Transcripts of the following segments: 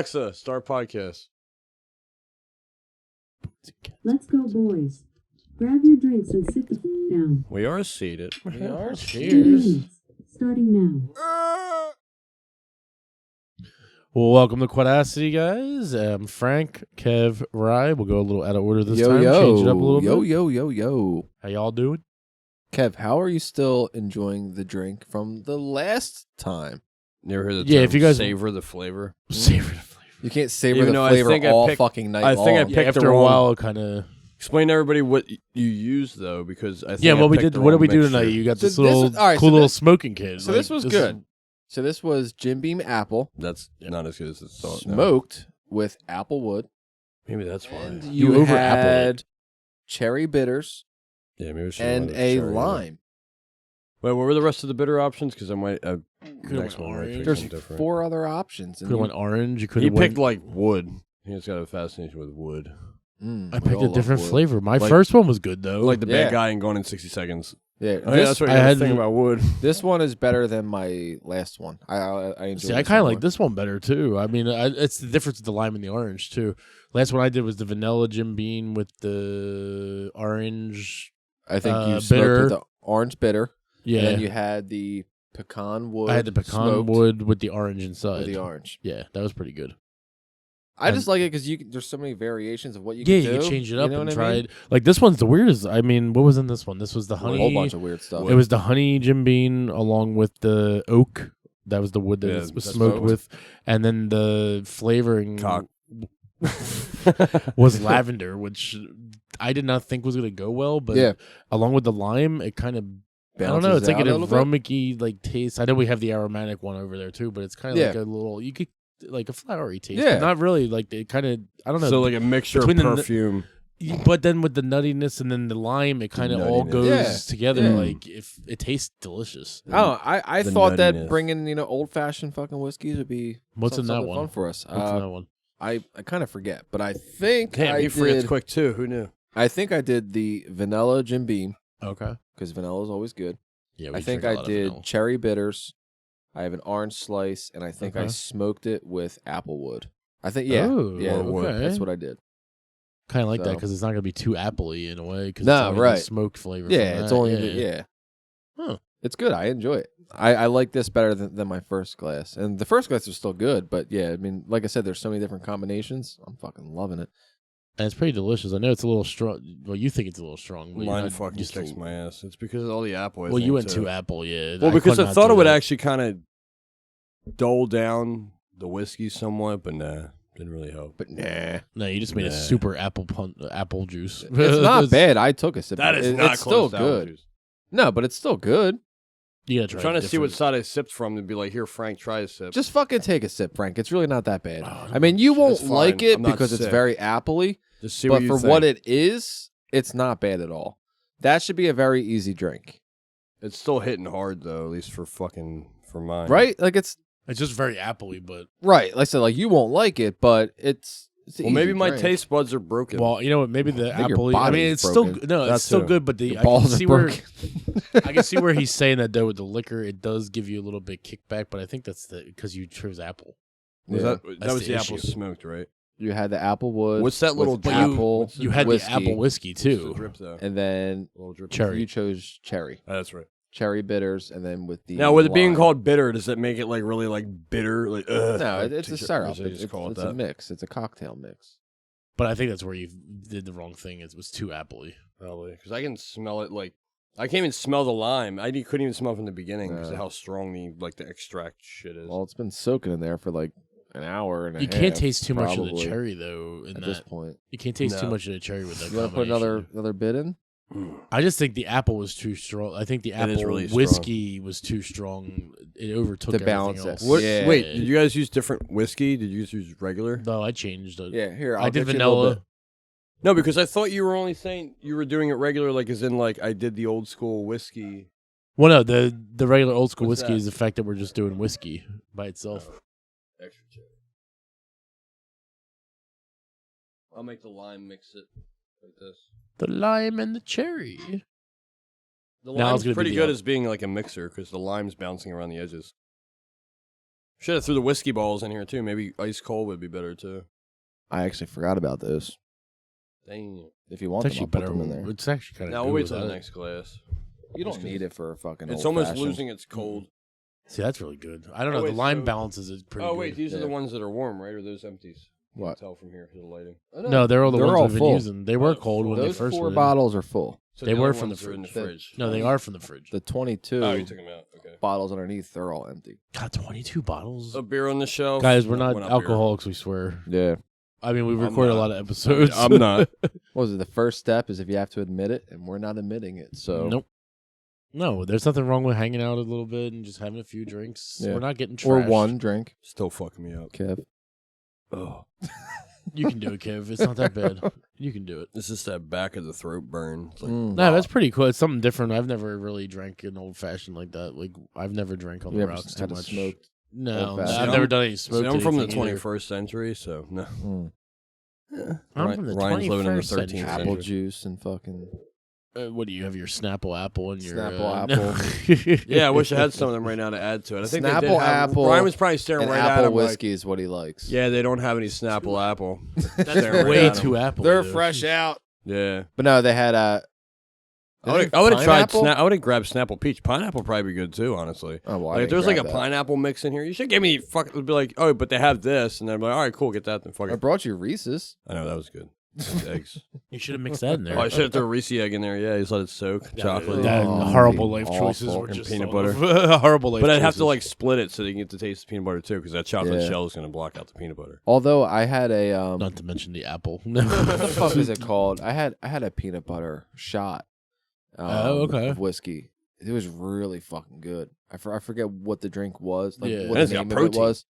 Alexa, start podcast. Let's go, boys. Grab your drinks and sit the down. We are seated. We are. 10 Cheers. minutes, starting now. Well, welcome to Quadacity, guys. Frank, Kev, Rye. We'll go a little out of order this Yo, time. yo. Change it up a little Yo, bit. yo, yo, yo. How y'all doing? Kev, how are you still enjoying the drink from the last time? Never heard the Yeah, term if you guys- savor the flavor. Savor the flavor. You can't savor Even the though I flavor think I all picked- fucking night I long. think I Yeah, picked after the a wrong- while, it kind of. Explain to everybody what you use though, because I think Yeah, I what we picked did. the What did wrong we do mixture. tonight? You got So this this little was- all right, cool so little this- smoking kid. So this was good. So this was Jim Beam Apple That's not as good as it's thought. smoked with applewood. Maybe that's why. And You you over-appled had it. cherry bitters Yeah, maybe I should've and went with a cherry. lime. Wait, what were the rest of the bitter options? Because I might Could've next went one. might orange. pick There's something different. 4 other options. Could have went orange. You could He have picked went. like wood. He's got a fascination with wood. I picked a different flavor. My Like- first one was good though. Like the Yeah. bad guy and Gone in 60 Seconds. Yeah, Oh, yeah, that's what I you had- had think about wood. this one is better than my last one. I enjoy. See, I kind of like this one better too. I mean, it's the difference of the lime and the orange too. Last one I did was the vanilla Jim Beam with the orange. I think you smoked bitter. with the orange bitter. Yeah, And then you had the pecan wood. I had the pecan smoked wood with the orange inside. with the orange. Yeah, that was pretty good. I just like it because there's so many variations of what you Yeah, can do. you can change it up know and what I try mean? it. Like this one's the weirdest. I mean, what was in this one? This was the A honey. whole bunch of weird stuff. It was the honey Jim Beam along with the oak. That was the wood that Yeah, it was that's smoked smoked. with, and then the flavoring Cock. was lavender, which I did not think was gonna go well. But Yeah. along with the lime, it kind of I don't know. Balances It's like out an a little bit. aromatic like taste. I know we have the aromatic one over there too, but it's kind of Yeah. like a little. You could like a flowery taste. Yeah. but not really. Like it kind of. I don't know. So like a mixture of Between the- perfume. But then with the nuttiness and then the lime, it kind of all nuttiness. goes Yeah. together. Yeah. Like if it tastes delicious. I don't know. I The thought that nuttiness. bringing old fashioned fucking whiskeys would be What's in that something one? fun for us. What's in that one? I kind of forget, but I think Damn, I he forgets did. quick too. Who knew? I think I did the vanilla Jim Beam Okay. because vanilla is always good. Yeah, I think I did cherry bitters. I have an orange slice, and I think I Okay. smoked it with applewood. I think yeah, Oh, yeah, okay. that's what I did. Kind of like that So- because it's not gonna be too appley in a way. Cause No, it's only the right. Smoked flavor. Yeah, from it's that. only yeah. Huh. It's good. I enjoy it. I like this better than my first glass, and the first glass was still good. But yeah, I mean, like I said, there's so many different combinations. I'm fucking loving it. And it's pretty delicious. I know it's a little strong. Well, you think it's a little strong. But you're Mine not fucking used to- kicks my ass. It's because of all the apple. I Well, you think, went too. too apple, yeah. Well, because could I not thought do it would that. actually kind of dull down the whiskey somewhat, but nah, didn't really help. But nah, No, you just made a Nah. super apple juice. it's not bad. I took a sip. That of is it. not It's still close to apple good. juice. No, but it's still good. You gotta I'm try. trying it to see what different. side I sipped from and be like, here, Frank, try a sip. Just fucking take a sip, Frank. It's really not that bad. Oh, I mean, you won't It's fine. like it I'm not because it's sick. very appley, Just see but what you for think. what it is, it's not bad at all. That should be a very easy drink, It's still hitting hard though, at least for mine. right? Like it's It's just very appley, but right. Like I said, like you won't like it, but it's Well, an maybe easy my drink. taste buds are broken. well, you know what? Maybe the I think your appley. I mean, body's it's still broken. no, That it's still too. good. But the Your I can balls are see where broken. I can see where he's saying that though with the liquor, it does give you a little bit kickback. But I think that's because you chose apple. was Yeah. that That's was the the apple issue. smoked, right? You had the applewood. What's that little with drip? apple? You had whiskey, the apple whiskey What's the too. drip though. and then little drip. Cherry. you chose cherry, Oh, that's right. cherry bitters, and then with the Now, with it being lime. called bitter, does that make it like really like bitter? Like, no, like, it's a or syrup. should I just It's, call it it's that? a mix. It's a cocktail mix. But I think that's where you did the wrong thing. It was too appley. Probably because I can smell it. Like I can't even smell the lime. Couldn't even smell it from the beginning because of how strong the extract shit is. Well, it's been soaking in there for like an hour and a You half. can't taste too much of the probably, cherry though. In at that, this point. you can't taste too No. much of the cherry with that. You want to put combination. another bit in? I just think the apple was too strong. I think the It apple is really strong. whiskey was too strong. It overtook To everything balance it. else. What? Yeah. Wait, did you guys use different whiskey? Did you guys use regular? No, I changed it. Yeah, here. I I'll did get you a little vanilla. bit. No, because I thought you were only saying you were doing it regular, like as in like I did the old school whiskey. Well, no, the regular old school What's whiskey that? is the fact that we're just doing whiskey by itself. Extra cherry. I'll make the lime mix it like this. The lime and the cherry. The Now it's lime's gonna be pretty the good other- as being like a mixer because the lime's bouncing around the edges. Should have threw the whiskey balls in here too. Maybe ice cold would be better too. I actually forgot about those. Dang. If you want It's them, actually I'll put better. them in there. It's actually kind of. Now we'll wait till the next glass. You don't need it for a fucking. It's almost old-fashioned. losing its cold. See, that's really good. I don't know. Oh, The wait, lime so- balances it pretty. Oh good. wait, these are Yeah. the ones that are warm, right? Or those empties? You What? can tell from here because of the lighting. No, they're all the They're ones all we've been full. using. They were cold when they Those first 4 went in. bottles are full. So They the were other from the ones are in the fridge. fridge. No, they are from the fridge. The 22 Oh, you took them out. Okay. bottles underneath, they're all empty. God, 22 bottles. A beer on the shelf. Guys, we're not Went up alcoholics. We swear. Yeah. I mean, we I'm record a not. lot of episodes. I'm not. What was it? The first step is if you have to admit it, and we're not admitting it. So Nope. No, there's nothing wrong with hanging out a little bit and just having a few drinks. Yeah. We're not getting trashed. or one drink, Still fucking me up. Kev. Oh, You can do it, Kev. It's not that bad. You can do it. it's just that back of the throat burn. It's like, Mm. No, that's pretty cool. It's something different. I've never really drank an old fashioned like that. Like I've never drank on You the ever rocks too had a much. smoked No, old-fashioned? I've See, never I'm- done any See, smoked. I'm from the anything either. 21st century, so no. Mm. I'm Ryan- from the Ryan's living in the 21st 13th century. century. apple juice and fucking. What do you have? Your Snapple apple and your Snapple apple. Yeah, I wish I had some of them right now to add to it. I think they did Snapple have, apple Ryan was probably staring And right at apple him whiskey is what he likes. Like, yeah, they don't have any Snapple apple. That's Staring right way at him. too apple. They're dude. fresh out. Yeah. But no, they had I would have tried. pineapple? I would have grabbed Snapple peach. Pineapple would probably be good too, honestly. Oh, well, I Like if didn't there's like a grab that. pineapple mix in here, you should give me fuck. It'd be like, oh, but they have this, and then I'm like, all right, cool, get that. Then fuck I it. brought you Reese's. I know that was good. Eggs. You should have mixed that in there. Oh, I should have threw a Reese egg in there. Yeah, just let it soak. Chocolate. That Oh, horrible that'd life be choices awful. were And just peanut thought butter. of. Horrible life But I'd have choices. to like split it so you can get to taste the peanut butter too, because that chocolate Yeah. shell is going to block out the peanut butter. Although I had a Not to mention the apple. what the fuck is it called? I had a peanut butter shot. Oh, okay. Of whiskey. It was really fucking good. I forget what the drink was, like Yeah. what And it's the got name of it protein. was.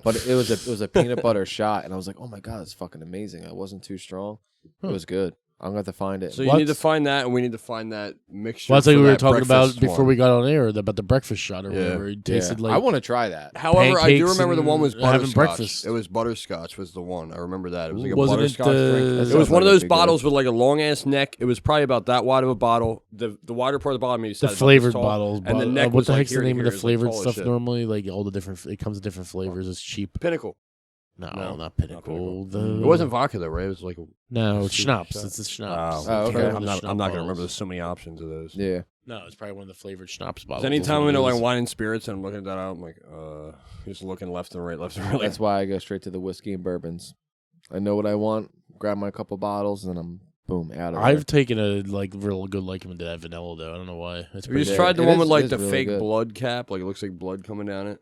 But it was a peanut butter shot, and I was like, oh my god, it's fucking amazing. It wasn't too strong. It was good. I'm gonna have to find it. So you need to find that, and we need to find that mixture. Well, that's like for we were that talking about breakfast before one. we got on air about the breakfast shot or Yeah. whatever. It tasted Yeah. like I want to try that. However, I do pancakes remember the one was and having butterscotch. breakfast. It was butterscotch was the one. I remember that. It was like a Wasn't it butterscotch the- drink. That It was sounds one of like those it'd be good. bottles with like a long ass neck. It was probably about that wide of a bottle. The wider part of the bottle, maybe the flavored bottles. and the but, neck what was the like heck's here the to name of here. the It was, like, flavored tall as stuff shit. normally? Like all the different. It comes in different flavors. It's cheap. Pinnacle. No, No, not Pinnacle. It wasn't vodka though, right? It was like a no, it's Super schnapps. shot. It's the schnapps. Oh, okay. I'm not going to remember. There's so many options of those. Yeah. No, it's probably one of the flavored schnapps bottles. So anytime That's I'm what into it like is. wine and spirits and I'm looking at that out, I'm like, just looking left and right. That's why I go straight to the whiskey and bourbons. I know what I want. Grab my couple bottles, and then I'm boom out of there. I've taken a like real good liking to that vanilla though. I don't know why. It's Have you pretty just Yeah, tried the it one is- with it like is the really fake good. blood cap? Like it looks like blood coming down it.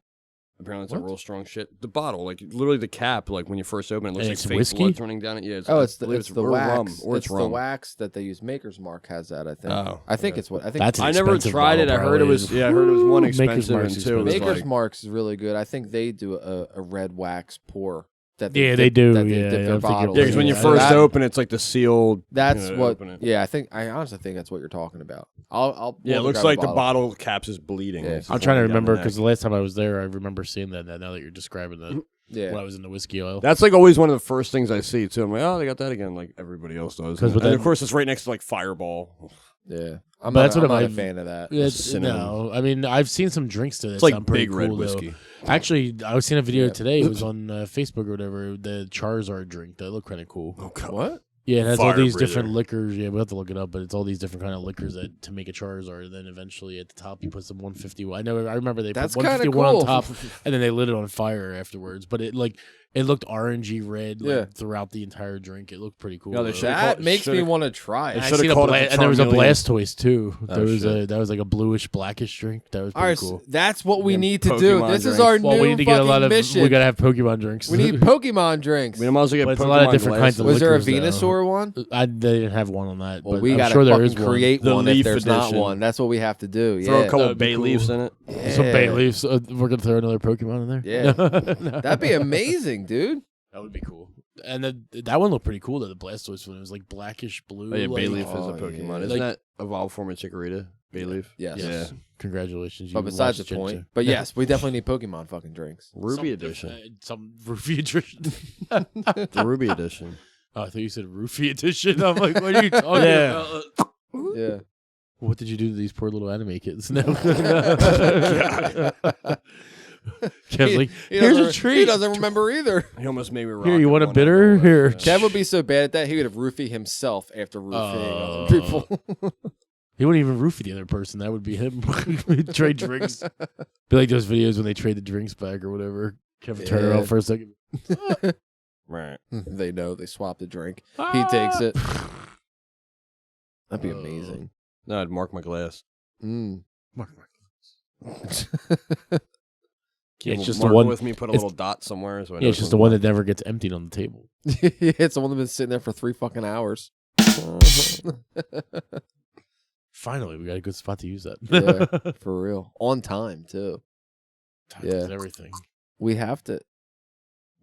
Apparently it's What? a real strong shit. The bottle, like literally the cap, like when you first open it, looks And like it's fake whiskey? blood running down it. Yeah. Oh, I it's the believe or wax, rum, or it's it's the rum. wax that they use. Maker's Mark has that. I think. Oh, I think okay. it's what I think. That's an I never expensive tried it. I bottle, heard it probably. was. Yeah, I heard it was one Maker's expensive Mark's and two. It was Maker's like, Mark's is really good. I think they do a red wax pour. That Yeah, they do, That they yeah, dip I their think you're bottles yeah, because when you in. first That- open, it's like the sealed. That's you know, what. open it. Yeah, I honestly think that's what you're talking about. I'll Yeah, it we'll looks grab a like the bottle caps is bleeding. Yeah. It's I'm just trying to running down the remember neck. because the last time I was there, I remember seeing that. Now that you're describing that, Yeah. when I was in the whiskey oil. That's like always one of the first things I see too. I'm like, oh, they got that again, like everybody else does. 'Cause And, with and that- of course, it's right next to like Fireball. Yeah, I'm But not, that's what I'm not a I've- fan of that. It's, cinnamon. no, I mean I've seen some drinks to that It's like sound pretty big cool, red though. whiskey. Actually, I was seeing a video Yeah. today. It was on Facebook or whatever. The Charizard drink that looked kind of cool. Oh god. What? Yeah, it has all Fire these breather. different liquors. Yeah, we will have to look it up, but it's all these different kind of liquors that to make a Charizard. And then eventually at the top you put some 150. I remember they That's put kind of 151 cool. on top, and then they lit it on fire afterwards. But it looked orangey red like, Yeah. throughout the entire drink. It looked pretty cool. No, they though. should've That called- makes me should've- want to try They it. I should've seen a called it the and there was a Charmeleon. Blastoise too. Oh, There was shit. like a bluish blackish drink. That was All pretty right, cool. that's what we Them need to do. Pokemon This is drinks. our Well, new we need to get a fucking lot of. mission. We gotta have Pokemon drinks. We need Pokemon drinks. I mean, I might as well get But it's a lot of Pokemon different kinds glasses. of Was there a liquors, though. Venusaur one? They didn't have one on that. Well, but we I'm gotta sure there fucking is one. create The one if Leaf there's not edition. one. That's what we have to do. Throw a Yeah. couple That would be bay cool. leaves in it. Some Yeah. bay leaves. We're gonna throw another Pokemon in there. Yeah. No. That'd be amazing, dude. That would be cool. And that one looked pretty cool. Though the Blastoise one, it was like blackish blue. Oh, yeah, like, Bayleaf is Oh, a Pokemon. yeah. Isn't Like- that evolved form of Chikorita? Bayleaf? Yes. Yeah. Congratulations. But You besides the watched Gen point. 2. But yes, we definitely need Pokemon fucking drinks. Ruby edition. Some Roofie edition. The Ruby edition. Oh, I thought you said Roofie edition. I'm like, what are you talking Yeah. about? Yeah. What did you do to these poor little anime kids? No. Kev's like, he here's a doesn't- treat. He doesn't remember either. He almost made me rock. Here, you it want a one bitter? after one. Here. Yeah. Kev would be so bad at that, he would have roofied himself after roofing other people. He wouldn't even roofie the other person. That would be him. Trade drinks. Be like those videos when they trade the drinks back or whatever. Kev turn around for a second. Right. They know. They swap the drink. He takes it. That'd be amazing. No, I'd mark my glass. Mm. Yeah, it's just mark the one. it with me. Put a little dot somewhere. So I know Yeah, it's just the one that never gets emptied on the table. It's the one that's been sitting there for 3 fucking hours. Finally, we got a good spot to use that. Yeah, for real. On time, too. Time Yeah. is everything. We have to,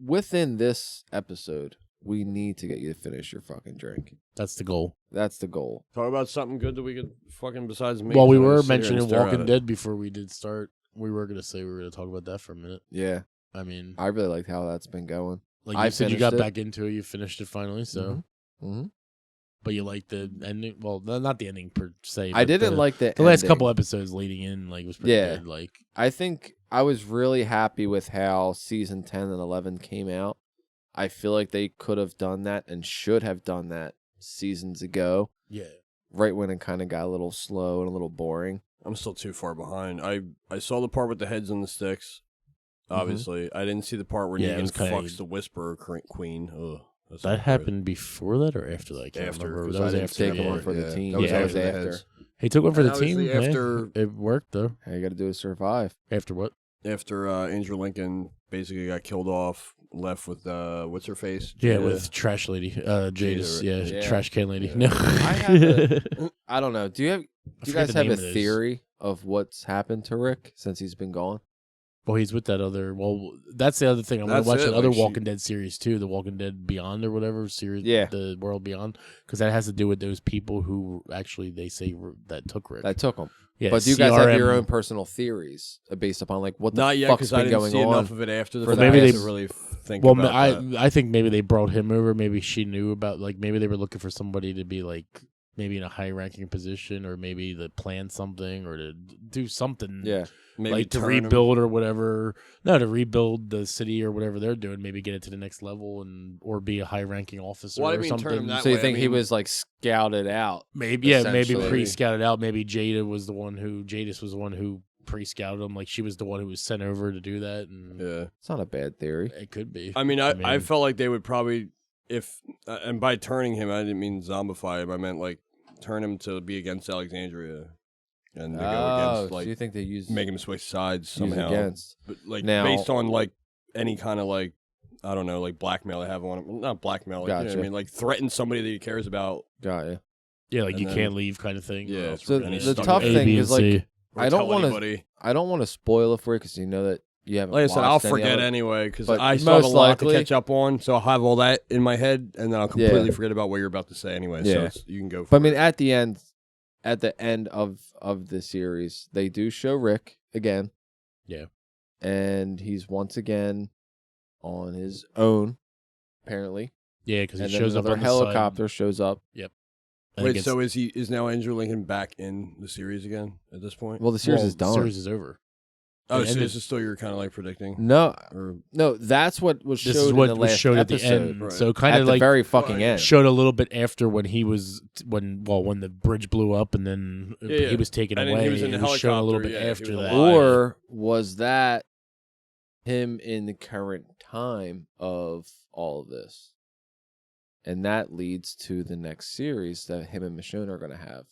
within this episode, we need to get you to finish your fucking drink. That's the goal. That's the goal. Talk about something good that we could fucking besides me. Well, we so I were just sit here and mentioning stare at Walking it. Dead before we did start. We were gonna say we were gonna talk about that for a minute. Yeah. I mean, I really liked how that's been going. like I you said, you got finished it. back into it. You finished it finally. So, Mm-hmm. but you liked the ending. Well, not the ending per se. I but didn't like the last ending. couple episodes leading in. Like was pretty Yeah. good. Like I think I was really happy with how season 10 and 11 came out. I feel like they could have done that and should have done that seasons ago, yeah, right when it kind of got a little slow and a little boring. I'm still too far behind. I saw the part with the heads on the sticks. Obviously, I didn't see the part where Yeah, it Negan was kinda- fucks the Whisperer Queen. Ugh, that's that not good. happened before that or after that. I can't After, remember. 'cause That I was didn't after. take Yeah. one for the team. That was Yeah. after. the after. heads. He took one for the And team. obviously yeah. after- It worked though. How you got to do is survive. After what? After Andrew Lincoln basically got killed off, left with what's her face? Yeah, Jada. with trash lady, Jadis. Yeah, Yeah. trash can lady. Yeah. No, I don't know. Do you forget guys the have a name of this. theory of what's happened to Rick since he's been gone? Well, he's with that other. Well, that's the other thing. I'm That's gonna watch it, that other like she- Walking Dead series too, the Walking Dead Beyond or whatever series. Yeah. The World Beyond, because that has to do with those people who actually they say that took Rick. That took him. yeah, But do you guys have your CRM. own personal theories based upon like what the Not yet fuck's because I been didn't going see on? enough of it after the for fact that. Maybe to they- really think Well, about that. I think maybe they brought him over. Maybe she knew about like maybe they were looking for somebody to be like maybe in a high ranking position or maybe to plan something or to do something. Yeah. Maybe like to turn 'em. rebuild or whatever. No, to rebuild the city or whatever they're doing. Maybe get it to the next level and or be a high ranking officer Well, I or mean, turn something. him that So you way, I think he mean- was like scouted out? Maybe maybe essentially. pre-scouted out. Maybe Jadis was the one who pre-scouted him. Like she was the one who was sent over to do that, and Yeah. It's not a bad theory. it could be. I mean, I felt like they would probably, if, and by turning him, I didn't mean zombify him. I meant like turn him to be against Alexandria, and to go against so like you think they use make him switch sides use somehow. against? But like Now- based on like any kind of like I don't know, like blackmail they have on him. Well, not blackmail, like, you know what Gotcha. I mean, like threaten somebody that he cares about. Got you. yeah, like and you then- can't leave kind of thing. or Yeah, else So we're gonna he's the stuck tough with A, thing B, is and C. like Or I don't tell wanna- anybody. I don't want to spoil it for you because you know that you haven't. Like I said, I'll watched any forget of it. anyway because But I still have a most lot likely- to catch up on. So I'll have all that in my head, and then I'll completely Yeah. forget about what you're about to say anyway. Yeah. So you can go. For But I mean, it. at the end of the series, they do show Rick again. Yeah. And he's once again on his own, apparently. Yeah, because he And then shows up another on the helicopter shows up. Side. Wait, so is now Andrew Lincoln back in the series again at this point? Well, the series is The done. series is over. Oh, it so ended- this is still you're kind of like predicting? No, Or no, that's what was This showed is what in the was last showed episode. at the end. Right. So kind At of the like very fucking Well, end. showed a little bit after when he was when the bridge blew up and then Yeah, he was taken and then away. he was in the it was shown a little bit helicopter, yeah, he after was that. alive. Or was that him in the current time of all of this? And that leads to the next series that him and Michonne are going to have.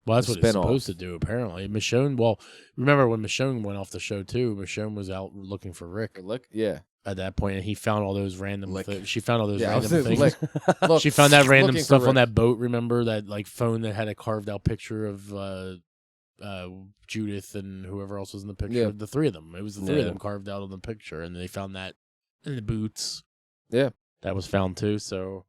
Well, that's the what it's spin-off. supposed to do, apparently. Michonne, well, remember when Michonne went off the show, too? Michonne was out looking for Rick Look, yeah. at that point, and he found all those random Lick. things. She found all those Yeah, I was random saying, things. Look, She found that random looking for stuff on Rick. that boat, remember? That, like, phone that had a carved-out picture of Judith and whoever else was in the picture. Yeah. The three of them. It was the three of Yeah. them carved out on the picture, and they found that in the boots. Yeah. That was found, too, so...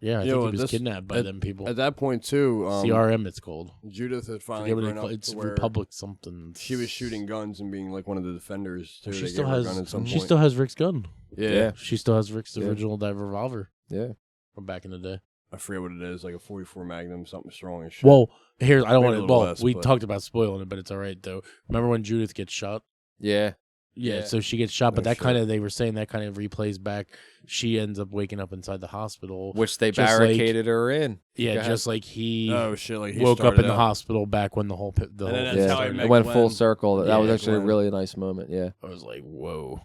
Yeah, I You know, think he was this- kidnapped by at- them people. at that point too, CRM, it's called. Judith had finally Forget what grown they up call it's to where Republic something. she was shooting guns and being like one of the defenders too. She They still gave her a gun at has. some She point. still has Rick's gun. Yeah. Yeah. She still has Rick's Yeah. original that revolver Yeah. from back in the day. I forget what it is, like a 44 Magnum, something strong as shit. Well, here I don't Maybe want a to. little Well, less, we but- talked about spoiling it, but it's all right though. Remember when Judith gets shot Yeah. Yeah, Yeah. so she gets shot, but Oh, that kind shit. of, they were saying that kind of replays back. She ends up waking up inside the hospital. Which they Just like- barricaded her in. Yeah, Go just like he Oh shit! Like he woke up started in the out. hospital back when the whole And then thing that's how I started. met It went full Glenn. circle. That Yeah, was actually Glenn. a really nice moment. Yeah. I was like, whoa.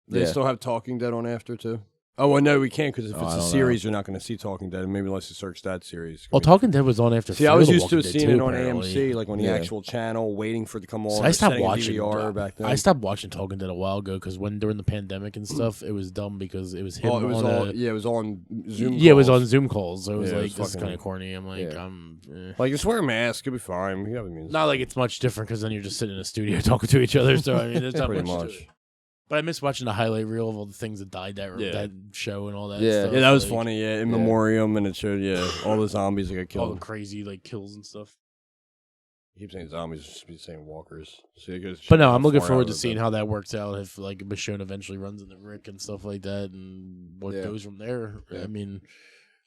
They Yeah. still have Talking Dead on after too. Oh, well, no, we can't because if Oh, it's I a don't series, you're not going to see Talking Dead. Maybe unless you search that series. Well, Talking Dead was on after. See, I Fear was the used to Walking Dead seeing too, it on apparently. AMC, like on the Yeah. actual channel, waiting for it to come on. So or I stopped setting a watching. DVR back then. I stopped watching Talking Dead a while ago because during the pandemic and stuff, it was dumb because it was him Oh, it was on all a, yeah, it was on Zoom. yeah, it was calls. on Zoom calls. So it was Yeah, it like was this is fucking- kind of corny. I'm like, Yeah. Like, just wear a mask, you'll be fine. You know what I mean? not like it's much different because then you're just sitting in a studio talking to each other. So I mean, there's not pretty much. much. To it. But I miss watching the highlight reel of all the things that died that Yeah. that show and all that. Yeah. stuff. Yeah, that was like, funny. Yeah, in Yeah. memoriam, and it showed all the zombies that got All the killed. crazy like kills and stuff. I keep saying zombies, just be saying walkers. So it goes But no, how I'm looking far forward out to of it, seeing but- how that works out. If like Michonne eventually runs into Rick and stuff like that, and what Yeah. goes from there. Yeah. I mean,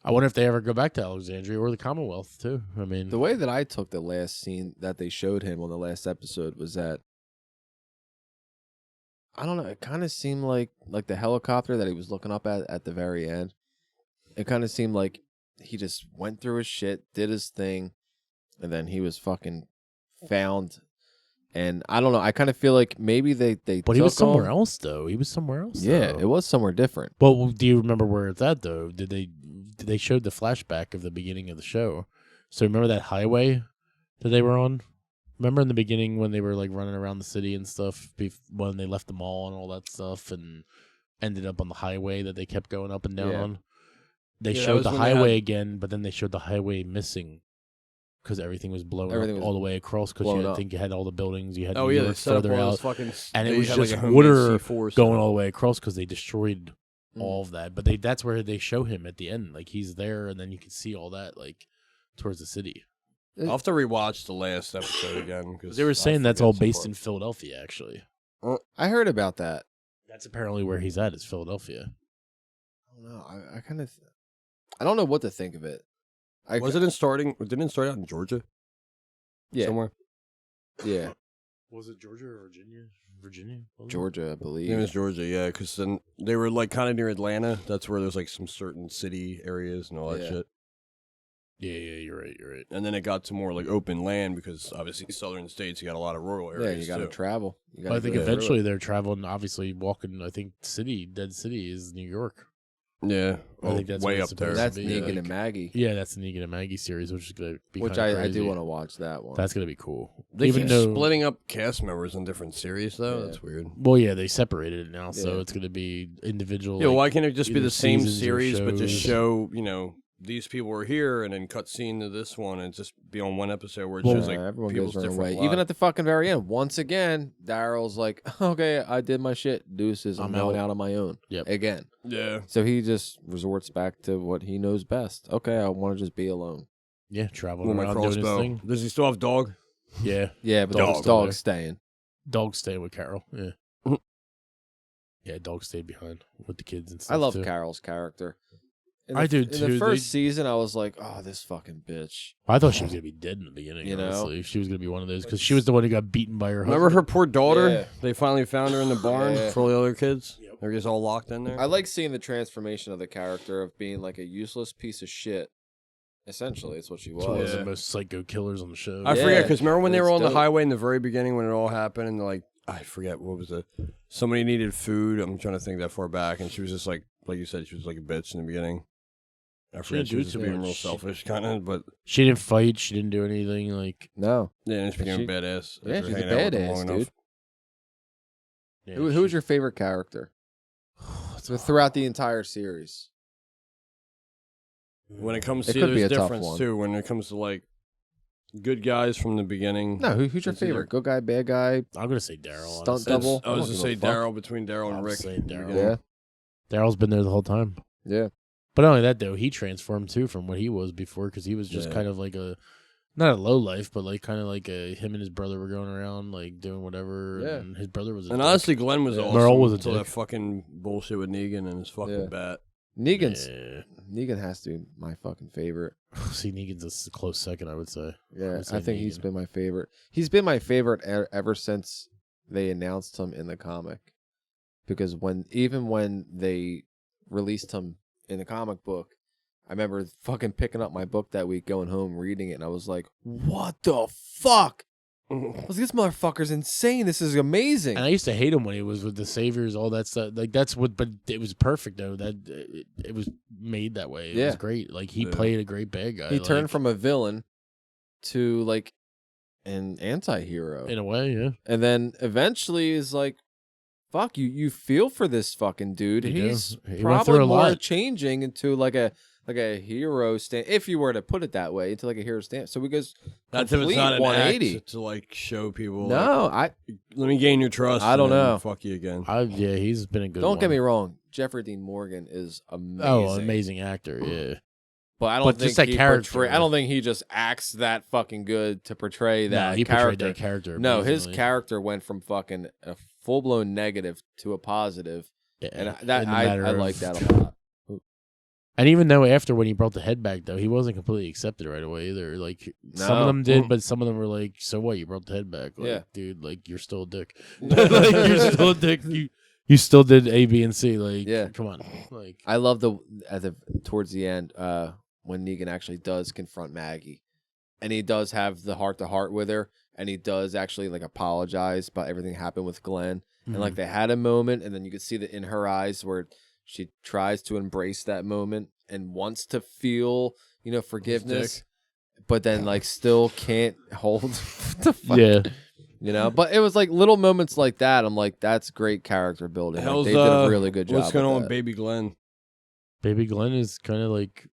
I wonder if they ever go back to Alexandria or the Commonwealth too. I mean, The way that I took the last scene that they showed him on the last episode was that I don't know. It kind of seemed like the helicopter that he was looking up at the very end. It kind of seemed like he just went through his shit, did his thing, and then he was fucking found. And I don't know. I kind of feel like maybe they. but he was took somewhere him. else though. He was somewhere else. Yeah, though. it was somewhere different. Well, do you remember where it's at though? Did they showed the flashback of the beginning of the show? So remember that highway that they were on? Remember in the beginning when they were like running around the city and stuff when they left the mall and all that stuff and ended up on the highway that they kept going up and down Yeah. on? They Yeah, that showed was the when they highway had- again, but then they showed the highway missing because everything was blown Everything up was all the way across because blown I up. think you had all the buildings. You had Oh New yeah, York they set up further all out. those fucking. and it they was had, just like, a homemade water C4 set going up. all the way across because they destroyed Mm. all of that. But that's where they show him at the end. Like he's there, and then you can see all that like towards the city. I'll have to rewatch the last episode again because They were saying that's all based in Philadelphia. Actually, I heard about that. that's apparently where he's at. Is Philadelphia. I don't know. I kind of. I don't know what to think of it. Didn't it start out in Georgia? Yeah. Somewhere. Yeah. Was it Georgia or Virginia? Virginia, Georgia, I I believe. think it was Georgia, yeah, because then they were like kind of near Atlanta. That's where there's like some certain city areas and all that Yeah. shit. Yeah, you're right. You're right. And then it got to more like open land because obviously southern states you got a lot of rural Yeah, areas. you got to too. travel. You But gotta I think go through eventually it. they're traveling, obviously walking. I think Dead City is New York. Yeah, I think that's way what up it's there. supposed That's to be, Negan like- and Maggie, Yeah, that's the Negan and Maggie series, which is gonna be which kinda I do crazy. want to watch that one. That's gonna be cool. They Even keep though, splitting up cast members in different series though. Yeah. That's weird. well, yeah, they separated it now, so Yeah. it's gonna be individual. Yeah, like, why can't it just be either the same seasons or series but just shows. show these people were here and then cut scene to this one and just be on one episode where it Well, shows like everyone people's goes their own different way. Even lives. at the fucking very end, once again, Daryl's like, "Okay, I did my shit. Deuces. I'm I'm going out." out on my own." Yep. Again. Yeah. So he just resorts back to what he knows best. Okay, I want to just be alone. Yeah, traveling With my around doing his crossbow. thing. Does he still have dog? Yeah, Yeah, but Dog's the still there. dog's staying. dog stayed with Carol. Yeah, Mhm. yeah, dog stayed behind with the kids and stuff. I love too. Carol's character. In I do, In too. the first They- season, I was like, "Oh, this fucking bitch." I thought she was gonna be dead in the beginning. You know? Honestly, she was gonna be one of those because she was the one who got beaten by her Remember husband. her poor daughter? Yeah. They finally found her in the barn Yeah. for all the other kids. Yep. They're just all locked in there. I like seeing the transformation of the character of being like a useless piece of shit. Essentially, it's what she was. She was Yeah. the most psycho killers on the show. I Yeah, forget because remember when they it's were on the dope. highway in the very beginning when it all happened and like I forget what was it? Somebody needed food. I'm trying to think that far back, and she was just like you said, she was like a bitch in the beginning. I forget didn't she do was just too being much. real She- selfish, kind of, but She didn't fight. She didn't do anything. Like, No. yeah, and she became She- a badass. Yeah, after she's a hanging out with them badass, long dude. enough. yeah, Who was your favorite character throughout the entire series? When it comes It to could be there's a tough difference one. too. When it comes to like good guys from the beginning. No, who's your It's either- favorite? Good guy, bad guy? I'm gonna say Daryl. Stunt honestly. double? I was I to don't say give a fuck. Daryl between Daryl and I'm Rick. saying in the Daryl. beginning. Yeah. Daryl's been there the whole time. Yeah. But not only that, though, he transformed too from what he was before because he was just Yeah. kind of like not a low life, but like kind of like him and his brother were going around like doing whatever. Yeah. And his brother was a And dick. honestly, Glenn was Yeah. awesome. Merle was a until dick. that fucking bullshit with Negan and his fucking Yeah. bat. Negan has to be my fucking favorite. See, Negan's a close second, I would say. Yeah, would say I think he's Negan. been my favorite. He's been my favorite ever since they announced him in the comic, because when they released him in the comic book, I remember fucking picking up my book that week, going home, reading it, and I was like, "What the fuck?" I was like, "This motherfucker's insane. This is amazing." And I used to hate him when he was with the Saviors, all that stuff. Like that's what, but it was perfect though. That it was made that way. It was great. Like he played a great bad guy. He turned from a villain to like an anti-hero in a way, yeah. and then eventually is like, fuck you feel for this fucking dude. He He's went probably through a more lot. changing into like a hero stand, if you were to put it that way, into like a hero stand. So he goes That's if it's complete not an 180. act to like show people. No, like, let me gain your trust. I don't and then know. Fuck you again. Yeah, he's been a good. don't get me wrong. Jeffrey Dean Morgan is amazing. Oh, amazing actor, yeah. But I don't But think just that he character. I don't think he just acts that fucking good to portray that No, he character. portrayed that character. No, his amazingly. character went from fucking a full blown negative to a positive, Yeah, and in the matter I of- like that a lot. And even though after when he brought the head back, though, he wasn't completely accepted right away either. Like some No. of them did, but some of them were like, "So what? You brought the head back? Like, Yeah. dude, like you're still a dick. Like you're still a dick. You still did A, B, and C. Like, Yeah. come on. Like, I love towards the end when Negan actually does confront Maggie, and he does have the heart to heart with her, and he does actually like apologize about everything that happened with Glenn, and like they had a moment, and then you could see that in her eyes where she tries to embrace that moment and wants to feel, forgiveness, but then like still can't hold the fuck. yeah, But it was like little moments like that. I'm like, that's great character building. Like, Hell's, they did a really good job. What's going with on that. with Baby Glenn? Baby Glenn is kind of like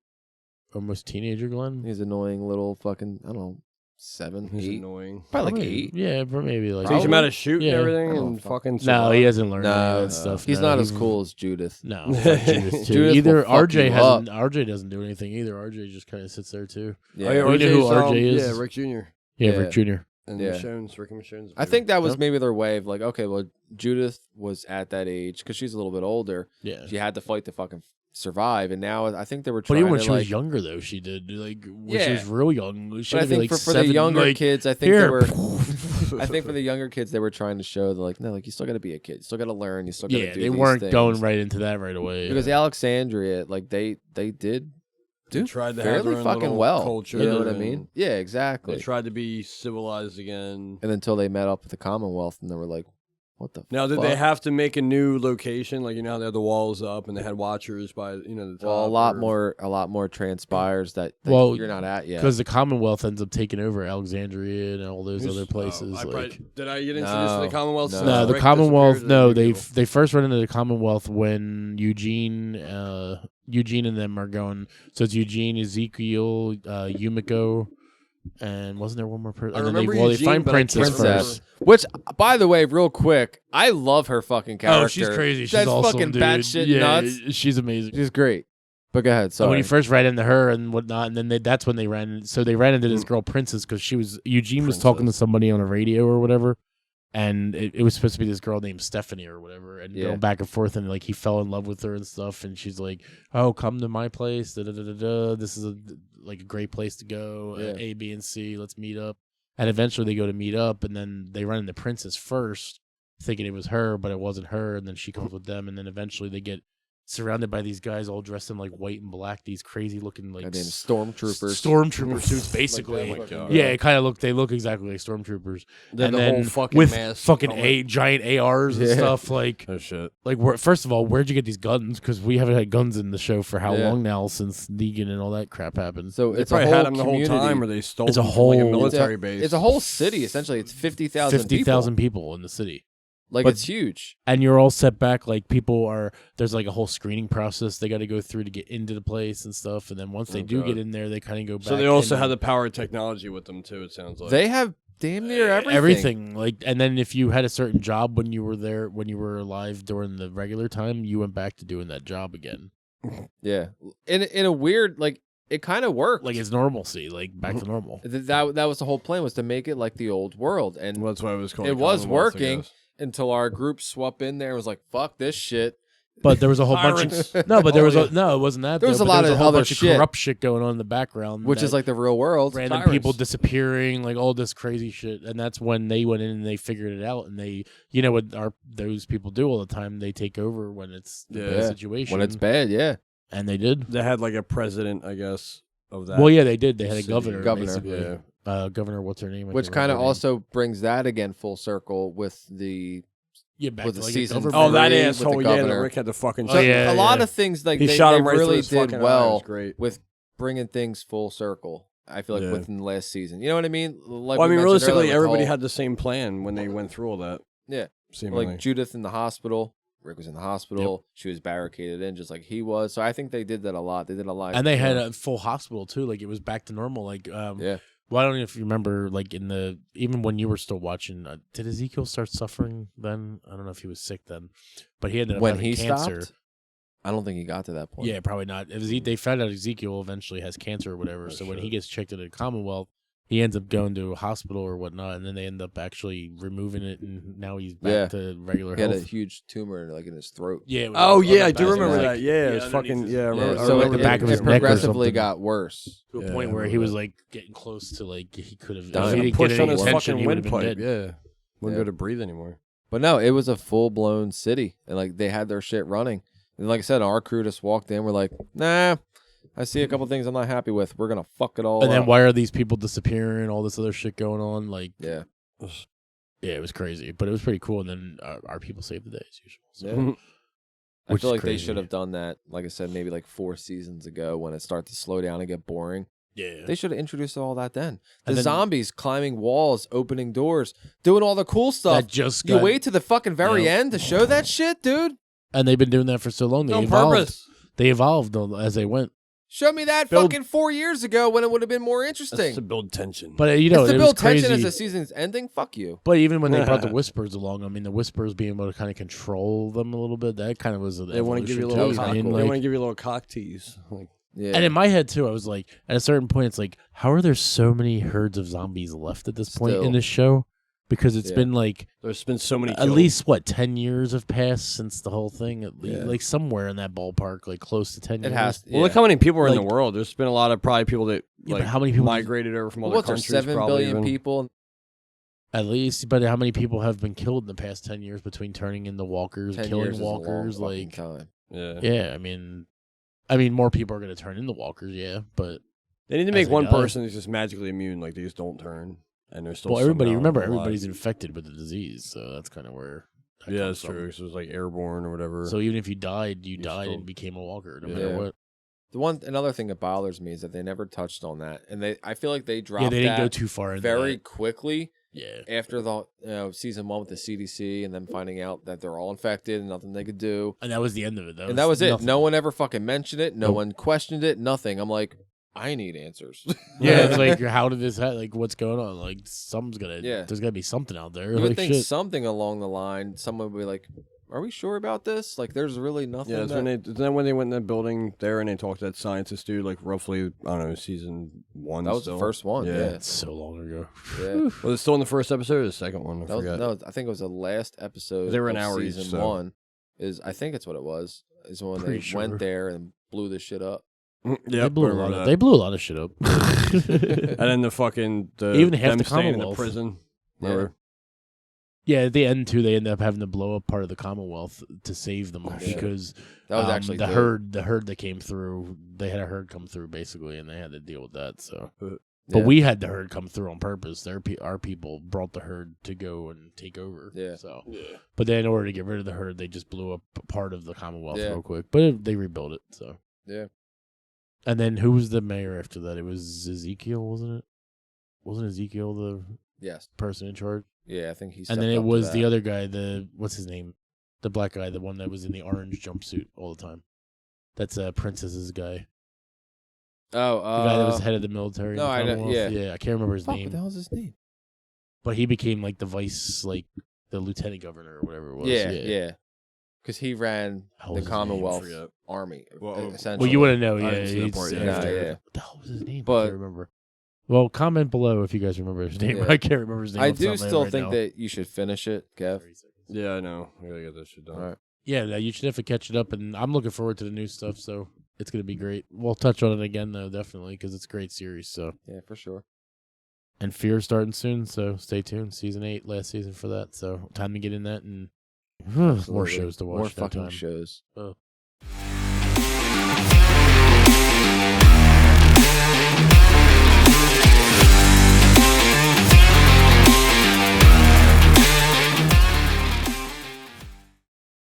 almost teenager Glenn. He's annoying little fucking, I don't know, 7, He's 8, annoying. probably like 8. Yeah, but maybe like Teach him how to shoot Yeah. and everything Oh, and fuck. fucking. No, survive. he hasn't learned any of No, that stuff. he's no, not as cool as Judith. No, fuck Judith too. Judith Either will fuck RJ you hasn't. RJ doesn't do anything either. RJ just kind of sits there too. Yeah. Oh, yeah, We know who RJ's, RJ is. Yeah, Rick Jr. Yeah, Yeah. Rick Jr. And Yeah. Michonne's, Rick and Michonne's. I think that was Yep. maybe their way of like, okay, well, Judith was at that age because she's a little bit older. Yeah. She had to fight to fucking survive, and now I think they were But trying even when to she like. was younger, though, she did like when she Yeah. was real young. She But I had to be, think like for the 7, younger like, kids, I think here. they were. I think for the younger kids, they were trying to show that like, no, like you still got to be a kid, you still got to learn, you still got to Yeah, do they these weren't things. going right into that right away. Because Alexandria, like they did They do tried to have fairly their own fucking little well. culture You know what I and mean? Yeah, exactly. They tried to be civilized again. And until they met up with the Commonwealth, and they were like, "What the?" Now, did fuck? they have to make a new location? Like, how they had the walls up and they had watchers by, the top? Well, a lot more transpires that Well, you're not at yet. because the Commonwealth ends up taking over Alexandria and all those other places. Did I get introduced to the Commonwealth? No. since No, the Rick Commonwealth. disappeared? No, Or did they first run into the Commonwealth when Eugene and them are going. So it's Eugene, Ezekiel, Yumiko, and wasn't there one more person? I And then remember they Eugene, find but I can't Princess remember. first. Which, by the way, real quick, I love her fucking character. Oh, she's crazy. She's That's awesome, fucking dude. batshit Yeah, nuts. she's amazing. She's great. But go ahead. So Sorry. when you first ran into her and whatnot, and then that's when they ran. So they ran into this girl Princess because Eugene was talking to somebody on a radio or whatever, and it was supposed to be this girl named Stephanie or whatever, and going back and forth, and like he fell in love with her and stuff, and she's like, "Oh, come to my place. Da, da, da, da, da. This is a great place to go. A, B, and C. Let's meet up." And eventually they go to meet up, and then they run into Princess first, thinking it was her, but it wasn't her, and then she comes with them, and then eventually they get surrounded by these guys all dressed in like white and black, these crazy looking like Goddamn stormtroopers. stormtrooper suits, basically. Like that. Oh my God. Yeah, it kind of look. They look exactly like stormtroopers, They had and the then whole fucking with mask fucking helmet. giant ARs and Yeah. stuff. Like, Oh, shit. first of all, where'd you get these guns? Because we haven't had guns in the show for how Yeah. long now since Negan and all that crap happened. So They it's a probably whole had them the whole community. time, or they stole It's a them from, like, whole- a military base. It's a whole city essentially. It's 50,000 50,000 people in the city. Like But- it's huge. And you're all set back. Like people are, there's like a whole screening process they got to go through to get into the place and stuff. And then once they Oh, do God. get in there, they kind of go back. So they also in. had the power of technology with them too. It sounds like They have damn near everything. Everything. Like, and then if you had a certain job when you were there, when you were alive during the regular time, you went back to doing that job again. Yeah. In a weird like it kind of worked. Like it's normalcy, like back to normal. That was the whole plan, was to make it like the old world, and Well, that's why it was called. it the was Commonwealth, I working guess. until our group swept in there and was like, "Fuck this shit." But there was a whole bunch of no, but there was no, it wasn't that. There was though, a but lot there was of whole other bunch shit. of corrupt shit going on in the background, which is like the real world. random Tyrants. people disappearing, like all this crazy shit. And that's when they went in and they figured it out. And they, you know what those people do all the time? They take over when it's the bad situation. When it's bad, yeah. And they did. They had like a president, I guess, of that. Well, yeah, they did. They had a city. governor. Governor. Basically. Governor, what's her name? I Which can't kind of remember her name. also brings that again full circle with the back with to the like season a government. Oh, that Three with the asshole! Yeah, governor. that Rick had the fucking. Oh, yeah. a lot of things like He they, shot they him right through really his did fucking eye. It well was great. with bringing things full circle. I feel like Yeah. within the last season, you know what I mean? Like Well, I we mean, mentioned realistically, earlier with the everybody whole- had the same plan when they went through all that. Yeah. Seemingly. like Judith in the hospital. Rick was in the hospital. She was barricaded in just like he was. So I think they did that a lot. They did a lot. And they had a full hospital too. Like it was back to normal. Like yeah. Well, I don't know if you remember, like even when you were still watching, did Ezekiel start suffering then? I don't know if he was sick then, but he ended up When having he cancer. stopped, I don't think he got to that point. Yeah, probably not. They found out Ezekiel eventually has cancer or whatever. So when he gets checked into the Commonwealth, he ends up going to a hospital or whatnot, and then they end up actually removing it, and now he's back to regular He had health. a huge tumor like in his throat. Yeah. it was Oh like on yeah, the I do back remember of his that. neck. Yeah, it's underneath fucking his- yeah. I remember, Yeah, I so remember the back of his it neck or progressively something. got worse. To a Yeah, point I where he remember was that. like getting close to like he could have Dying. if he didn't Push get on any his attention, fucking he would have been windpipe. dead. Yeah, wouldn't Yeah. go to breathe anymore. But no, it was a full blown city, and like they had their shit running. And like I said, our crew just walked in. We're like, nah, I see a couple things I'm not happy with. We're gonna fuck it all And then up. why are these people disappearing? All this other shit going on. Like, Yeah, yeah, it was crazy, but it was pretty cool. And then our people saved the day as usual. So. yeah. I Which feel is like they crazy. should have done that. Like I said, maybe like 4 seasons ago when it started to slow down and get boring. Yeah. They should have introduced all that then. The And then- zombies climbing walls, opening doors, doing all the cool stuff. That just You got, wait to the fucking very Yeah. end to show that shit, dude. and they've been doing that for so long. They On evolved. purpose. They evolved as they went. Show me that Build- fucking 4 years ago when it would have been more That's interesting. to build tension. But you know, if the it build was crazy. tension as the season's ending, fuck you. But even when they brought the whispers along, I mean, the whispers being able to kind of control them a little bit, that kind of was. they want to give you a That little. was Cock, kinda they cool. want to give you a little cock tease. Like, Yeah. And in my head too, I was like, at a certain point, it's like, how are there so many herds of zombies left at this point Still. in this show? Because it's Yeah. been like there's been so many. at kills. least 10 years have passed since the whole thing. At least, Yeah. like somewhere in that ballpark, like close to 10 it years. has. Well, look how many people are in Like- the world. There's been a lot of probably people that Yeah, like but how many people- migrated over from other What? There's countries. 7 probably billion even. people. At least, but how many people have been killed in the past 10 years between turning into walkers, 10 killing years is a long walkers? fucking Like, time. Yeah. yeah, I mean, more people are going to turn into walkers, yeah, but They need to As make they one die. person that's just magically immune. Like they just don't turn, and they're still. well, everybody somehow remember alive. everybody's infected with the disease, so that's kind of where. That Yeah, comes that's from. true. So it was like airborne or whatever. So even if you died, you You're died still- and became a walker, no Yeah. matter what. Another thing that bothers me is that they never touched on that, and I feel like they dropped Yeah, they didn't that go too far into very that. quickly Yeah, after the season 1 with the CDC, and then finding out that they're all infected and nothing they could do, and that was the end of it. and that was it. nothing. No one ever fucking mentioned it. No Nope. one questioned it. Nothing. I'm like, I need answers. Yeah, it's like, how did this? Like, what's going on? Like, something's gonna. Yeah. There's gotta be something out there. You would like, think shit. something along the line, someone would be like, "Are we sure about this? Like, there's really nothing." yeah, it's when they went in that building there and they talked to that scientist dude. Like roughly, I don't know, season 1. that was still. the first one. Yeah. Yeah, It's so long ago. yeah. Was it still in the first episode or the second one? I That was, forgot. no, I think it was the last episode. They were an of hour each, season so- 1. I think it's what it was. Is when Pretty they sure. went there and blew this shit up. Yep, They blew a remember lot. that. They blew a lot of shit up. And then the fucking Even half them the staying in the Commonwealth. prison. Yeah. Remember? Yeah, at the end too, they ended up having to blow up part of the Commonwealth to save them Yeah. because That was actually the good. herd that came through. They had a herd come through basically, and they had to deal with that. So, Yeah. but we had the herd come through on purpose. Our people brought the herd to go and take over. Yeah. So, but then in order to get rid of the herd, they just blew up part of the Commonwealth Yeah. real quick. But they rebuilt it. So Yeah. And then who was the mayor after that? It was Ezekiel, wasn't it? Wasn't Ezekiel the Yes. person in charge? Yeah, I think he. And stepped then up it to was the that. other guy, what's his name? The black guy, the one that was in the orange jumpsuit all the time. That's Princess's guy. Oh, The guy that was head of the military. in no, the I know- Commonwealth. yeah. I can't remember his fuck, name. what the hell's his name? But he became like the vice, like the lieutenant governor or whatever it was. Yeah. Because he ran Hell the was his name? Commonwealth Forget. Army, Well, essentially. Well, you wouldn't know. I Yeah, didn't see that he's part yet. after- Nah, yeah. What the hell was his name? I But- can't remember. Well, comment below if you guys remember his name. Yeah. I can't remember his name. I off the top do of my head still right think now. that you should finish it, Kev. Yeah, I know. I gotta get this shit done. All right. Yeah, you should definitely catch it up, and I'm looking forward to the new stuff. So it's gonna be great. We'll touch on it again though, definitely, because it's a great series. So Yeah, for sure. and Fear starting soon, so stay tuned. Season 8, last season for that. So time to get in that and more Absolutely. shows to watch. More no fucking time. shows. Oh.